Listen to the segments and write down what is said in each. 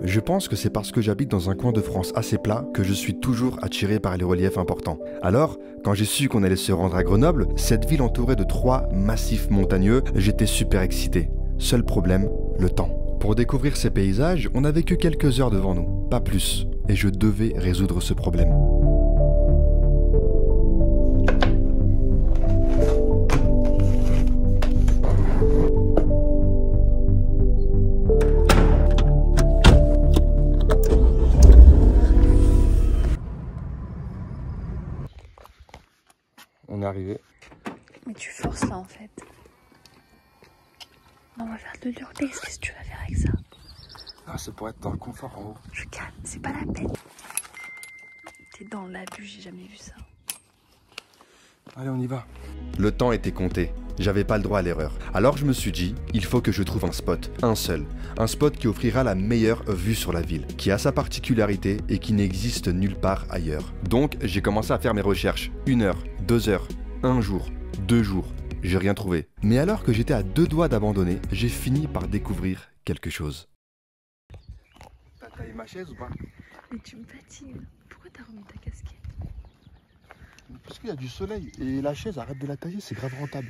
Je pense que c'est parce que j'habite dans un coin de France assez plat que je suis toujours attiré par les reliefs importants. Alors, quand j'ai su qu'on allait se rendre à Grenoble, cette ville entourée de 3 massifs montagneux, j'étais super excité. Seul problème, le temps. Pour découvrir ces paysages, on n'avait que quelques heures devant nous, pas plus, et je devais résoudre ce problème. On est arrivé. Mais tu forces là en fait. On va faire de l'urbex, qu'est-ce que tu vas faire avec ça? Ah, c'est pour être dans le confort en haut. Je calme, c'est pas la peine. T'es dans l'abus, j'ai jamais vu ça. Allez, on y va. Le temps était compté. J'avais pas le droit à l'erreur. Alors je me suis dit, il faut que je trouve un spot, un seul. Un spot qui offrira la meilleure vue sur la ville, qui a sa particularité et qui n'existe nulle part ailleurs. Donc j'ai commencé à faire mes recherches. 1 heure, 2 heures, 1 jour, 2 jours. J'ai rien trouvé. Mais alors que j'étais à 2 doigts d'abandonner, j'ai fini par découvrir quelque chose. T'as taillé ma chaise ou pas? Mais tu me fatigues. Pourquoi t'as remis ta casquette? Parce qu'il y a du soleil et la chaise, arrête de la tailler, c'est grave rentable.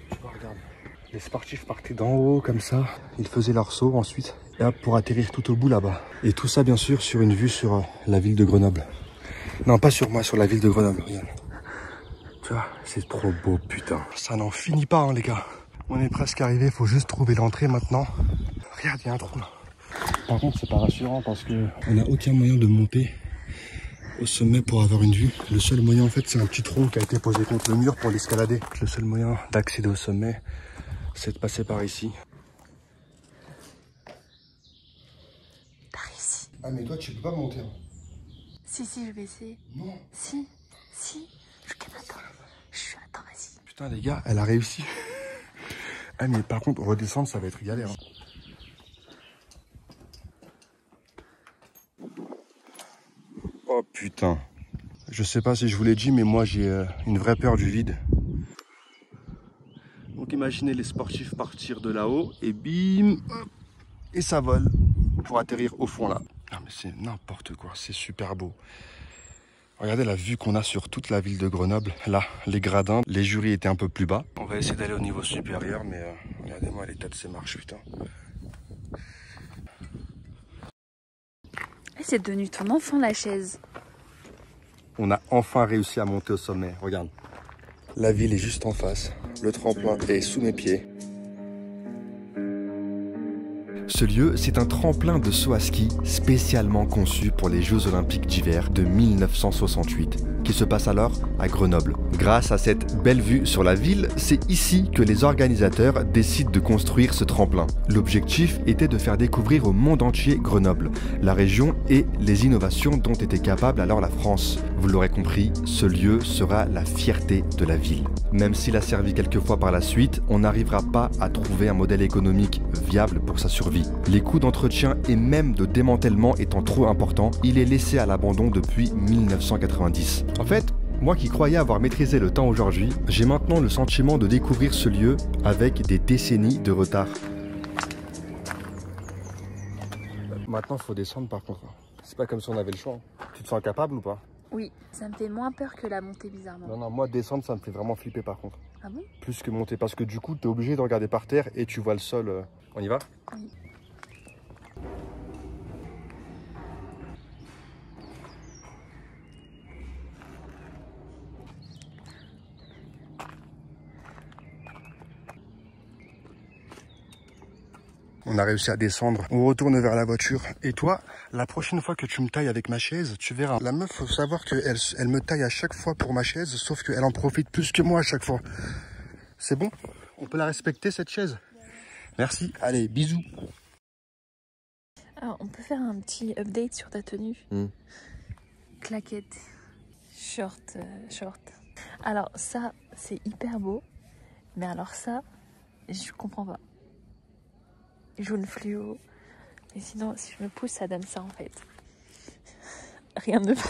Tu vois, regarde. Les sportifs partaient d'en haut comme ça, ils faisaient leur saut ensuite, et hop, pour atterrir tout au bout là-bas. Et tout ça, bien sûr, sur une vue sur la ville de Grenoble. Non, pas sur moi, sur la ville de Grenoble, regarde. Tu vois, c'est trop beau, putain. Ça n'en finit pas, hein, les gars. On est presque arrivé, faut juste trouver l'entrée maintenant. Regarde, il y a un trou là. Par contre, c'est pas rassurant parce que on n'a aucun moyen de monter au sommet pour avoir une vue. Le seul moyen, en fait, c'est un petit tronc qui a été posé contre le mur pour l'escalader. Le seul moyen d'accéder au sommet, c'est de passer par ici. Par ici. Ah, mais toi, tu peux pas monter. Hein. Si, je vais essayer. Non. Si. Attends, vas-y. Putain, les gars, elle a réussi. Ah, mais par contre, redescendre, ça va être galère. Hein. Oh putain. Je sais pas si je vous l'ai dit, mais moi j'ai une vraie peur du vide. Donc imaginez les sportifs partir de là-haut et bim, hop, et ça vole pour atterrir au fond là. Non mais c'est n'importe quoi, c'est super beau. Regardez la vue qu'on a sur toute la ville de Grenoble. Là, les gradins, les jurys étaient un peu plus bas. On va essayer d'aller au niveau supérieur, mais regardez-moi l'état de ces marches, putain. C'est devenu ton enfant la chaise. On a enfin réussi à monter au sommet, regarde. La ville est juste en face, le tremplin est sous mes pieds. Ce lieu, c'est un tremplin de saut à ski spécialement conçu pour les Jeux Olympiques d'hiver de 1968, qui se passe alors à Grenoble. Grâce à cette belle vue sur la ville, c'est ici que les organisateurs décident de construire ce tremplin. L'objectif était de faire découvrir au monde entier Grenoble, la région et les innovations dont était capable alors la France. Vous l'aurez compris, ce lieu sera la fierté de la ville. Même s'il a servi quelques fois par la suite, on n'arrivera pas à trouver un modèle économique viable pour sa survie. Les coûts d'entretien et même de démantèlement étant trop importants, il est laissé à l'abandon depuis 1990. En fait, moi qui croyais avoir maîtrisé le temps aujourd'hui, j'ai maintenant le sentiment de découvrir ce lieu avec des décennies de retard. Maintenant, il faut descendre par contre. C'est pas comme si on avait le choix. Tu te sens capable ou pas? Oui, ça me fait moins peur que la montée bizarrement. Non, moi descendre, ça me fait vraiment flipper par contre. Ah bon? Plus que monter, parce que du coup, tu es obligé de regarder par terre et tu vois le sol. On y va? Oui. On a réussi à descendre, on retourne vers la voiture. Et toi, la prochaine fois que tu me tailles avec ma chaise, tu verras. La meuf, faut savoir qu'elle me taille à chaque fois pour ma chaise, sauf qu'elle en profite plus que moi à chaque fois. C'est bon? On peut la respecter cette chaise? Merci, allez, bisous. Alors, on peut faire un petit update sur ta tenue. Claquette, short. Alors ça, c'est hyper beau. Mais alors ça, je comprends pas. Jaune fluo. Mais sinon, si je me pousse, ça donne ça en fait. Rien ne va.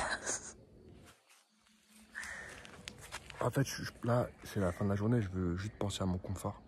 En fait, là, c'est la fin de la journée, je veux juste penser à mon confort.